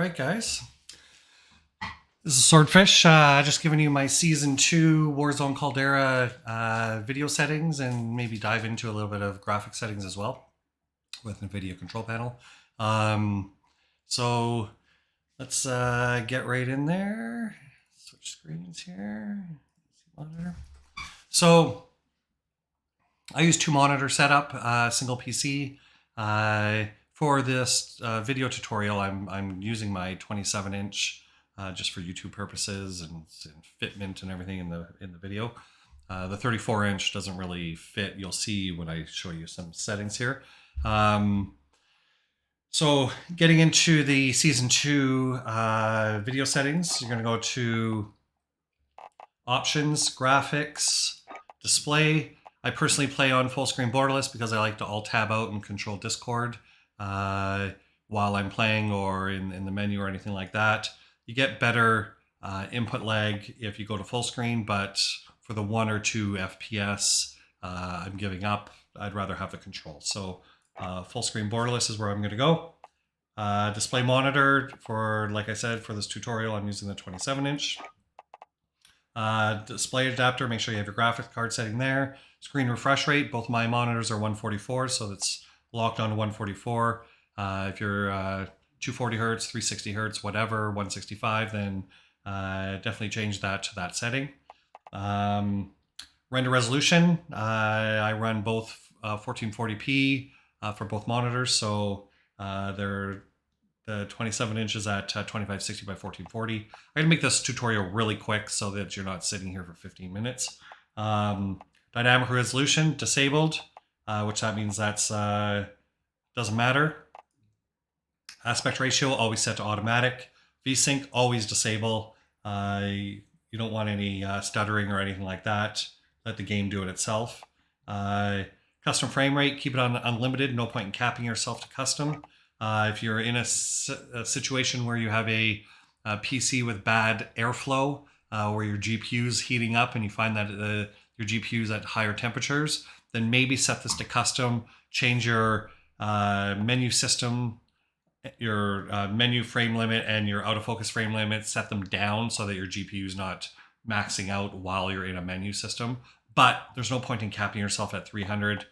Alright guys, this is Swordfish, just giving you my Season 2 Warzone Caldera video settings and maybe dive into a little bit of graphic settings as well with the video control panel. So let's get right in there. Switch screens here. Monitor. So I use 2 monitor setup, single PC. For this video tutorial, I'm using my 27-inch just for YouTube purposes and fitment and everything in the video. The 34-inch doesn't really fit. You'll see when I show you some settings here. So getting into the Season 2 video settings, you're going to go to Options, Graphics, Display. I personally play on full screen borderless because I like to Alt-Tab out and control Discord while I'm playing or in the menu or anything like that. You get better input lag if you go to full screen, but for the 1 or 2 FPS, I'm giving up. I'd rather have the control. So full screen borderless is where I'm going to go. Display monitor for, like I said, for this tutorial, I'm using the 27-inch. Display adapter, make sure you have your graphics card setting there. Screen refresh rate, both my monitors are 144, so that's locked on to 144. If you're 240 hertz, 360 hertz, whatever, 165, then definitely change that to that setting. Render resolution, I run both 1440p for both monitors, so they're the 27 inches at 2560 by 1440. I'm going to make this tutorial really quick so that you're not sitting here for 15 minutes. Dynamic resolution, disabled, which that means that's doesn't matter. Aspect ratio, always set to automatic. VSync, always disable. You don't want any stuttering or anything like that. Let the game do it itself. Custom frame rate, keep it on unlimited. No point in capping yourself to custom. If you're in a situation where you have a PC with bad airflow, where your GPU's heating up and you find that your GPU's at higher temperatures, then maybe set this to custom, change your menu system, your menu frame limit and your autofocus frame limit, set them down so that your GPU is not maxing out while you're in a menu system. But there's no point in capping yourself at 300,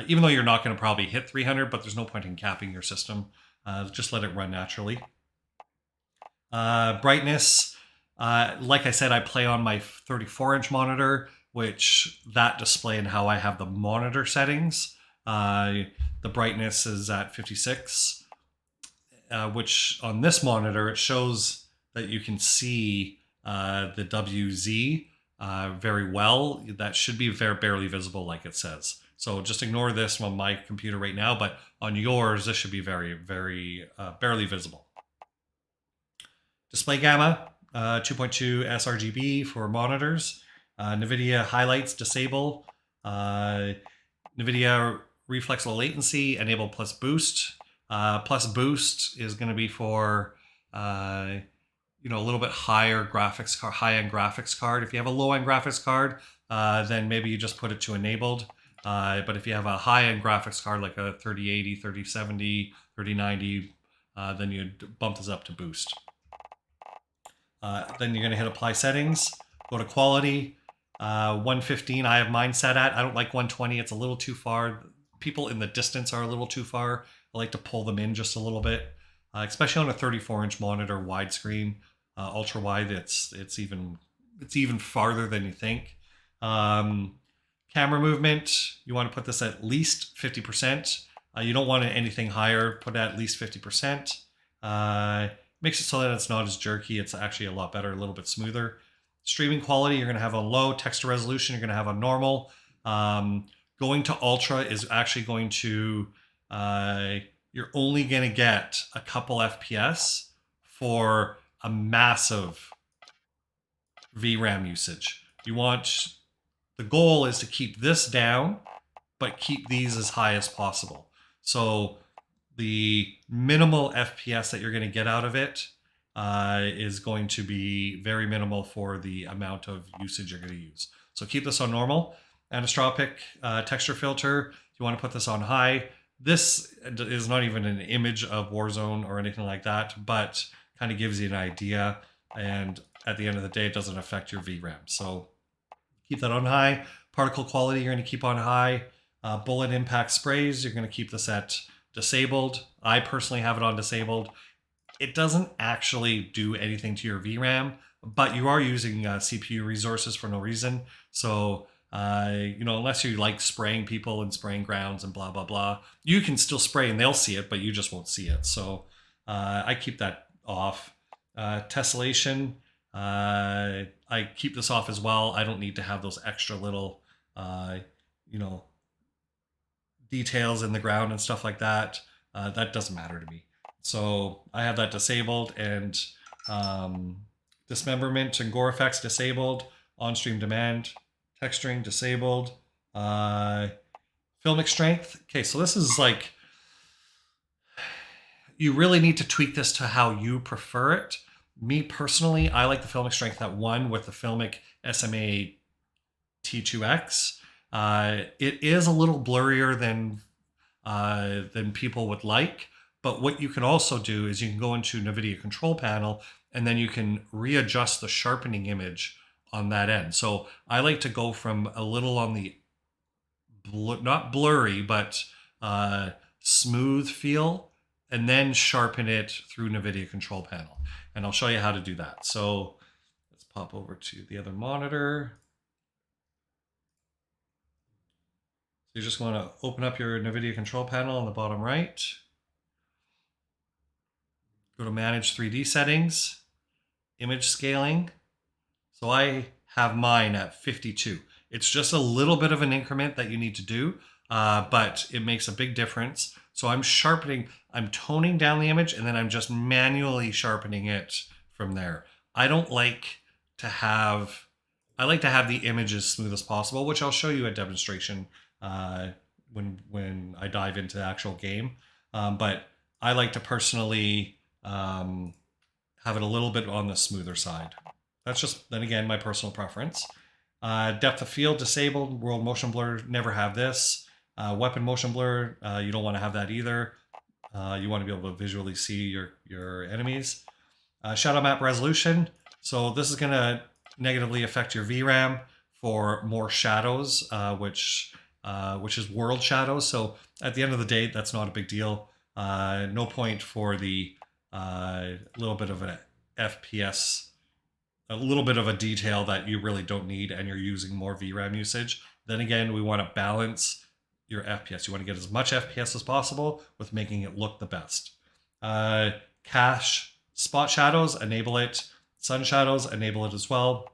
even though you're not going to probably hit 300, but there's no point in capping your system. Just let it run naturally. Brightness, like I said, I play on my 34-inch monitor, which that display and how I have the monitor settings. The brightness is at 56, which on this monitor, it shows that you can see the WZ very well. That should be barely visible like it says. So just ignore this on my computer right now, but on yours, this should be very barely visible. Display gamma, 2.2 sRGB for monitors. NVIDIA highlights, disable. NVIDIA reflex low latency, enable plus boost. Plus boost is going to be for a little bit higher graphics card, high-end graphics card. If you have a low-end graphics card, then maybe you just put it to enabled. But if you have a high-end graphics card like a 3080, 3070, 3090, then you bump this up to boost. Then you're going to hit apply settings, go to quality, 115 I have mine set at. I don't like 120, it's a little too far. People in the distance are a little too far. I like to pull them in just a little bit, especially on a 34-inch monitor, widescreen, ultra wide. It's even farther than you think. Camera movement, you want to put this at least 50%. You don't want anything higher. Put it at least 50%. Makes it so that it's not as jerky. It's actually a lot better, a little bit smoother. Streaming quality, you're going to have on low. Texture resolution, you're going to have on normal. Going to ultra is actually going to, you're only going to get a couple FPS for a massive VRAM usage. The goal is to keep this down, but keep these as high as possible. So the minimal FPS that you're going to get out of it is going to be very minimal for the amount of usage you're going to use. So keep this on normal. Anisotropic texture filter, you want to put this on high. This is not even an image of Warzone or anything like that, but kind of gives you an idea. And at the end of the day, it doesn't affect your VRAM. So keep that on high. Particle quality, you're going to keep on high. Bullet impact sprays, you're going to keep this at disabled. I personally have it on disabled. It doesn't actually do anything to your VRAM, but you are using CPU resources for no reason. So, unless you like spraying people and spraying grounds and blah, blah, blah, you can still spray and they'll see it, but you just won't see it. So I keep that off. Tessellation, I keep this off as well. I don't need to have those extra little, details in the ground and stuff like that. That doesn't matter to me. So I have that disabled, and dismemberment and gore effects disabled, on-stream demand, texturing disabled, filmic strength. Okay, so this is like, you really need to tweak this to how you prefer it. Me personally, I like the filmic strength at 1 with the filmic SMA T2X. It is a little blurrier than people would like, but what you can also do is you can go into NVIDIA control panel and then you can readjust the sharpening image on that end. So I like to go from a little on the not blurry, but smooth feel, and then sharpen it through NVIDIA control panel. And I'll show you how to do that. So let's pop over to the other monitor. So you just want to open up your NVIDIA control panel on the bottom right. Go to Manage 3D Settings, Image Scaling. So I have mine at 52. It's just a little bit of an increment that you need to do, but it makes a big difference. So I'm sharpening, I'm toning down the image, and then I'm just manually sharpening it from there. I like to have the image as smooth as possible, which I'll show you a demonstration when I dive into the actual game. But I like to personally have it a little bit on the smoother side. That's just, then again, my personal preference. Depth of field disabled, world motion blur, never have this. Weapon motion blur, you don't want to have that either. You want to be able to visually see your enemies. Shadow map resolution, so this is going to negatively affect your VRAM for more shadows, which is world shadows. So at the end of the day, that's not a big deal. No point for the little bit of an FPS, a little bit of a detail that you really don't need and you're using more VRAM usage. Then again, we want to balance your FPS. You want to get as much FPS as possible with making it look the best. Cache spot shadows, enable it. Sun shadows, enable it as well.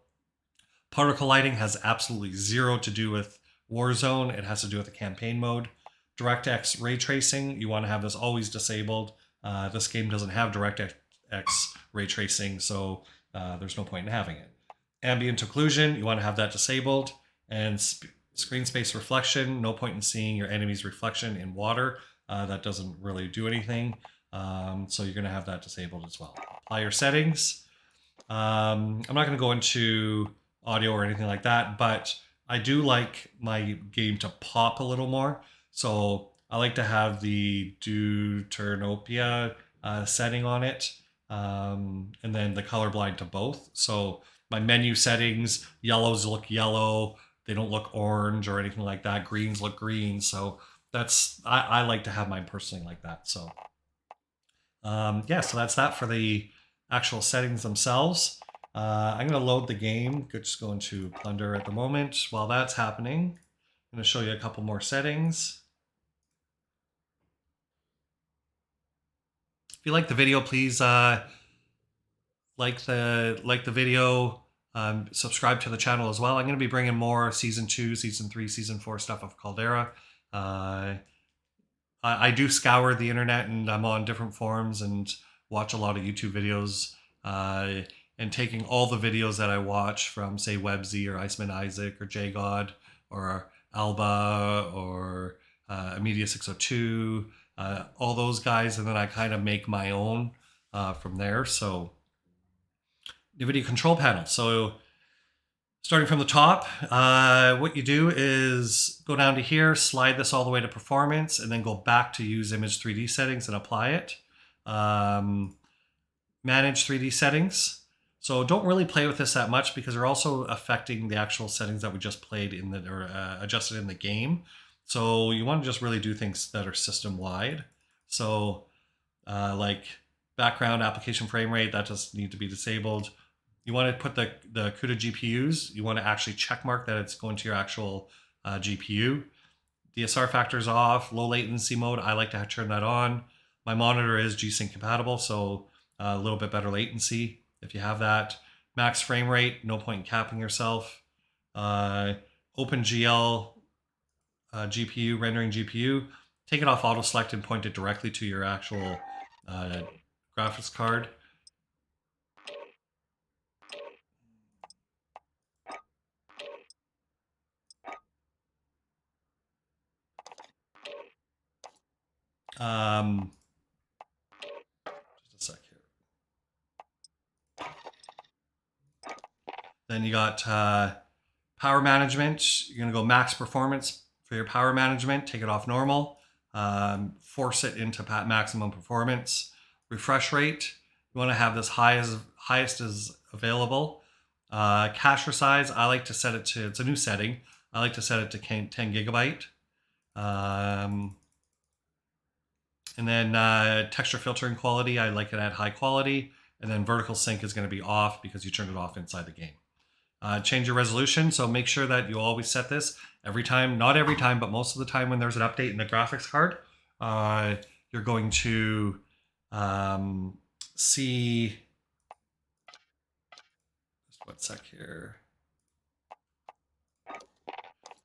Particle lighting has absolutely zero to do with Warzone. It has to do with the campaign mode. DirectX ray tracing, you want to have this always disabled. This game doesn't have DirectX ray tracing, so there's no point in having it. Ambient occlusion, you want to have that disabled. And screen space reflection, no point in seeing your enemy's reflection in water. That doesn't really do anything. So you're going to have that disabled as well. Apply your settings. I'm not going to go into audio or anything like that, but I do like my game to pop a little more. So I like to have the Deuteranopia setting on it, and then the colorblind to both. So my menu settings, yellows look yellow, they don't look orange or anything like that. Greens look green. So that's, I like to have mine personally like that. So yeah, so that's that for the actual settings themselves. I'm going to load the game. Just going to Plunder at the moment. While that's happening, I'm going to show you a couple more settings. If you like the video, please like the video. Subscribe to the channel as well. I'm going to be bringing more Season 2, Season 3, Season 4 stuff of Caldera. I do scour the internet, and I'm on different forums and watch a lot of YouTube videos. And taking all the videos that I watch from, say, Webzy or Iceman Isaac or JGod or ALHPA or Media 602, all those guys, and then I kind of make my own from there. So NVIDIA control panel. So starting from the top, what you do is go down to here, slide this all the way to performance, and then go back to use image 3D settings and apply it. manage 3D settings. So don't really play with this that much because they're also affecting the actual settings that we just played in the or adjusted in the game. So you want to just really do things that are system wide. So like background application frame rate, that does need to be disabled. You want to put the CUDA GPUs, you want to actually check mark that it's going to your actual GPU. DSR factors off, low latency mode, I like to turn that on. My monitor is G-Sync compatible, so a little bit better latency if you have that. Max frame rate, no point in capping yourself. OpenGL GPU, rendering GPU, take it off auto select and point it directly to your actual graphics card. Just a sec here. Then you got power management. You're going to go max performance for your power management. Take it off normal. Force it into maximum performance. Refresh rate. You want to have this highest as available. Cache size. I like to set it to, it's a new setting. I like to set it to 10 gigabyte. And then texture filtering quality, I like it at high quality. And then vertical sync is going to be off because you turned it off inside the game. Change your resolution, so make sure that you always set this every time, not every time, but most of the time when there's an update in the graphics card, you're going to see, just one sec here.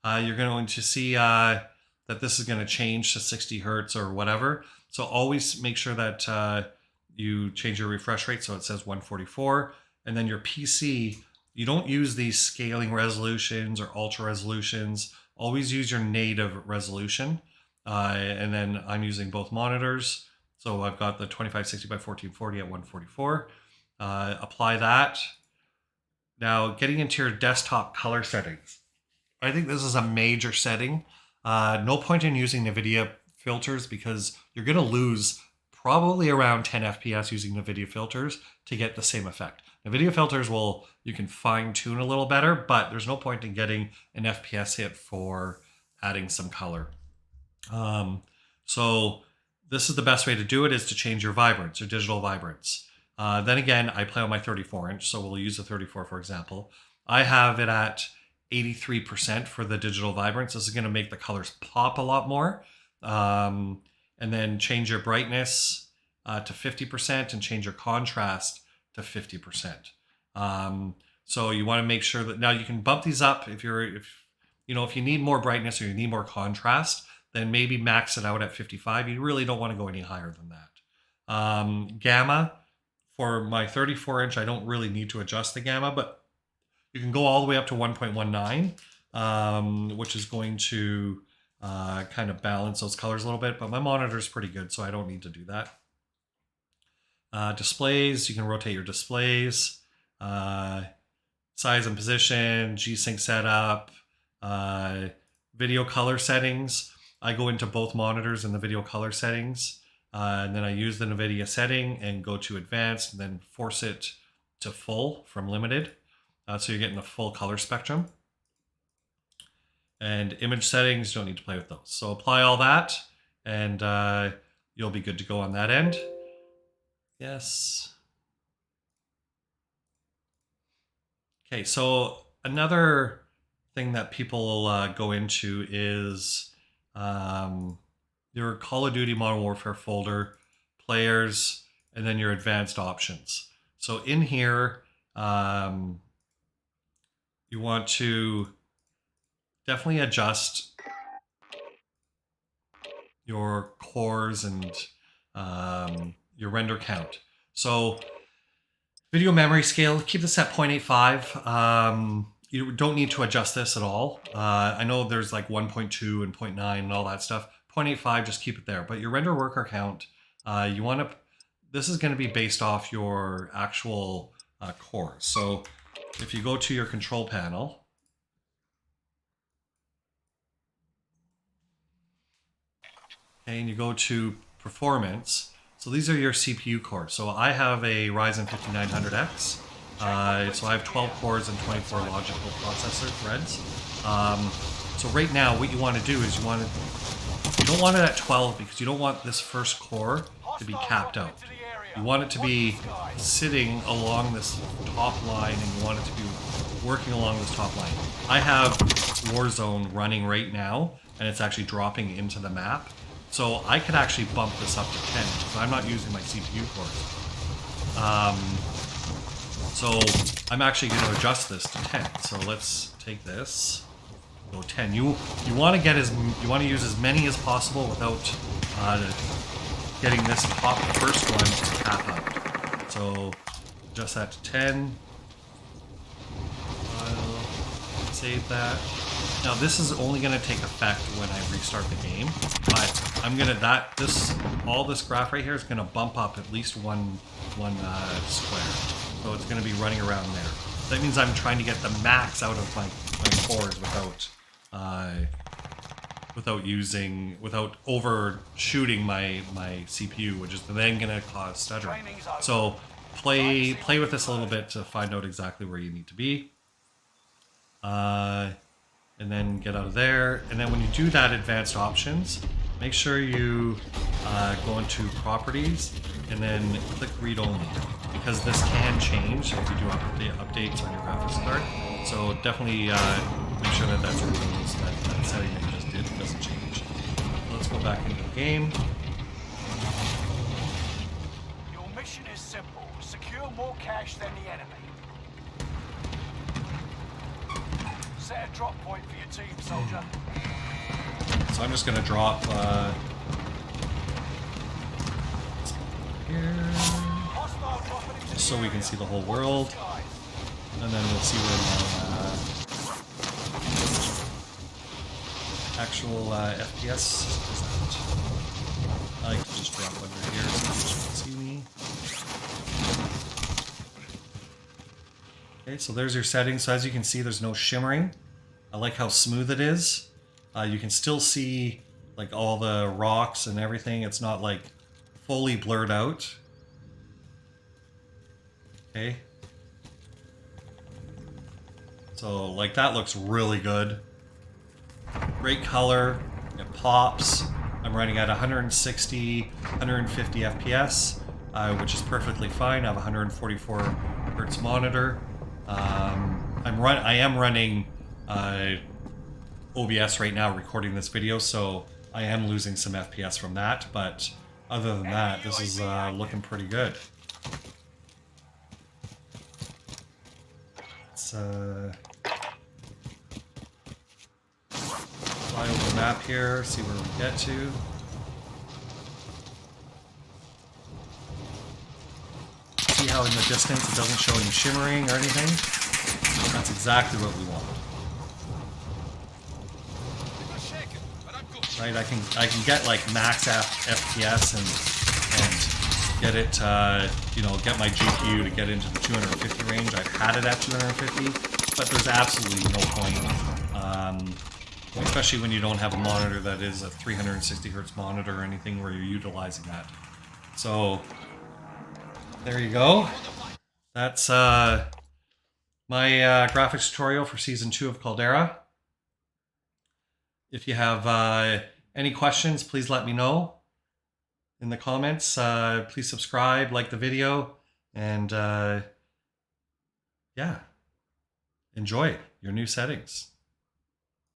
You're going to see that this is going to change to 60 hertz or whatever. So always make sure that you change your refresh rate so it says 144. And then your PC, you don't use these scaling resolutions or ultra resolutions. Always use your native resolution. And then I'm using both monitors. So I've got the 2560 by 1440 at 144. Apply that. Now getting into your desktop color settings. I think this is a major setting. No point in using NVIDIA filters because you're going to lose probably around 10 FPS using NVIDIA filters to get the same effect. NVIDIA filters you can fine tune a little better, but there's no point in getting an FPS hit for adding some color. So this is the best way to do it, is to change your vibrance or digital vibrance. Then again, I play on my 34 inch, so we'll use the 34 for example. I have it at 83% for the digital vibrance. This is going to make the colors pop a lot more. And then change your brightness to 50% and change your contrast to 50%. So you want to make sure that now you can bump these up if you need more brightness or you need more contrast, then maybe max it out at 55. You really don't want to go any higher than that. Gamma, for my 34 inch, I don't really need to adjust the gamma, but you can go all the way up to 1.19, which is going to kind of balance those colors a little bit, but my monitor is pretty good, so I don't need to do that. Displays, you can rotate your displays. Size and position, G-Sync setup, video color settings. I go into both monitors in the video color settings, and then I use the NVIDIA setting and go to advanced and then force it to full from limited. So you're getting the full color spectrum. And image settings, don't need to play with those. So apply all that and you'll be good to go on that end. Yes. Okay, so another thing that people go into is your Call of Duty Modern Warfare folder, players, and then your advanced options. So in here, you want to definitely adjust your cores and your render count. So video memory scale, keep this at 0.85. You don't need to adjust this at all. I know there's like 1.2 and 0.9 and all that stuff. 0.85, just keep it there. But your render worker count, this is going to be based off your actual cores. So if you go to your control panel, and you go to performance, So these are your CPU cores. So I have a Ryzen 5900X. So I have 12 cores and 24 logical processor threads. So right now, what you want to do is you don't want it at 12 because you don't want this first core to be capped out. You want it to be sitting along this top line, and you want it to be working along this top line. I have Warzone running right now, and it's actually dropping into the map. So I could actually bump this up to 10 because I'm not using my CPU cores. So I'm actually going to adjust this to 10. So let's take this, go 10. You want to use as many as possible without getting this top first one to cap out. So adjust that to 10. Save that. Now this is only going to take effect when I restart the game, but I'm gonna all this graph right here is going to bump up at least one square. So it's going to be running around there. That means I'm trying to get the max out of my cores without overshooting my CPU, which is then going to cause stuttering. So play with this a little bit to find out exactly where you need to be. And then get out of there. And then when you do that advanced options, make sure you go into properties and then click read only, because this can change if you do updates on your graphics card. So definitely make sure that that's removed, that setting that you just did doesn't change. Let's go back into the game. Your mission is simple. Secure more cash than the enemy. Set a drop point for your team, soldier. So I'm just going to drop here, just so we can see the whole world, and then we'll see where my actual FPS is at. I can just drop under here so you can see me. Okay, so there's your settings. So as you can see, there's no shimmering. I like how smooth it is. You can still see like all the rocks and everything. It's not like fully blurred out. Okay. So like that looks really good. Great color. It pops. I'm running at 160, 150 FPS, which is perfectly fine. I have a 144 hertz monitor. I am running OBS right now recording this video, so I am losing some FPS from that, but other than that, this is looking pretty good. Let's fly over the map here, see where we get to. See how in the distance it doesn't show any shimmering or anything? That's exactly what we want. Right, I can get like max FPS and get it, get my GPU to get into the 250 range. I've had it at 250, but there's absolutely no point, especially when you don't have a monitor that is a 360 hertz monitor or anything where you're utilizing that. So there you go. That's my graphics tutorial for Season 2 of Caldera. If you have any questions, please let me know in the comments. Please subscribe, like the video, and yeah, enjoy your new settings.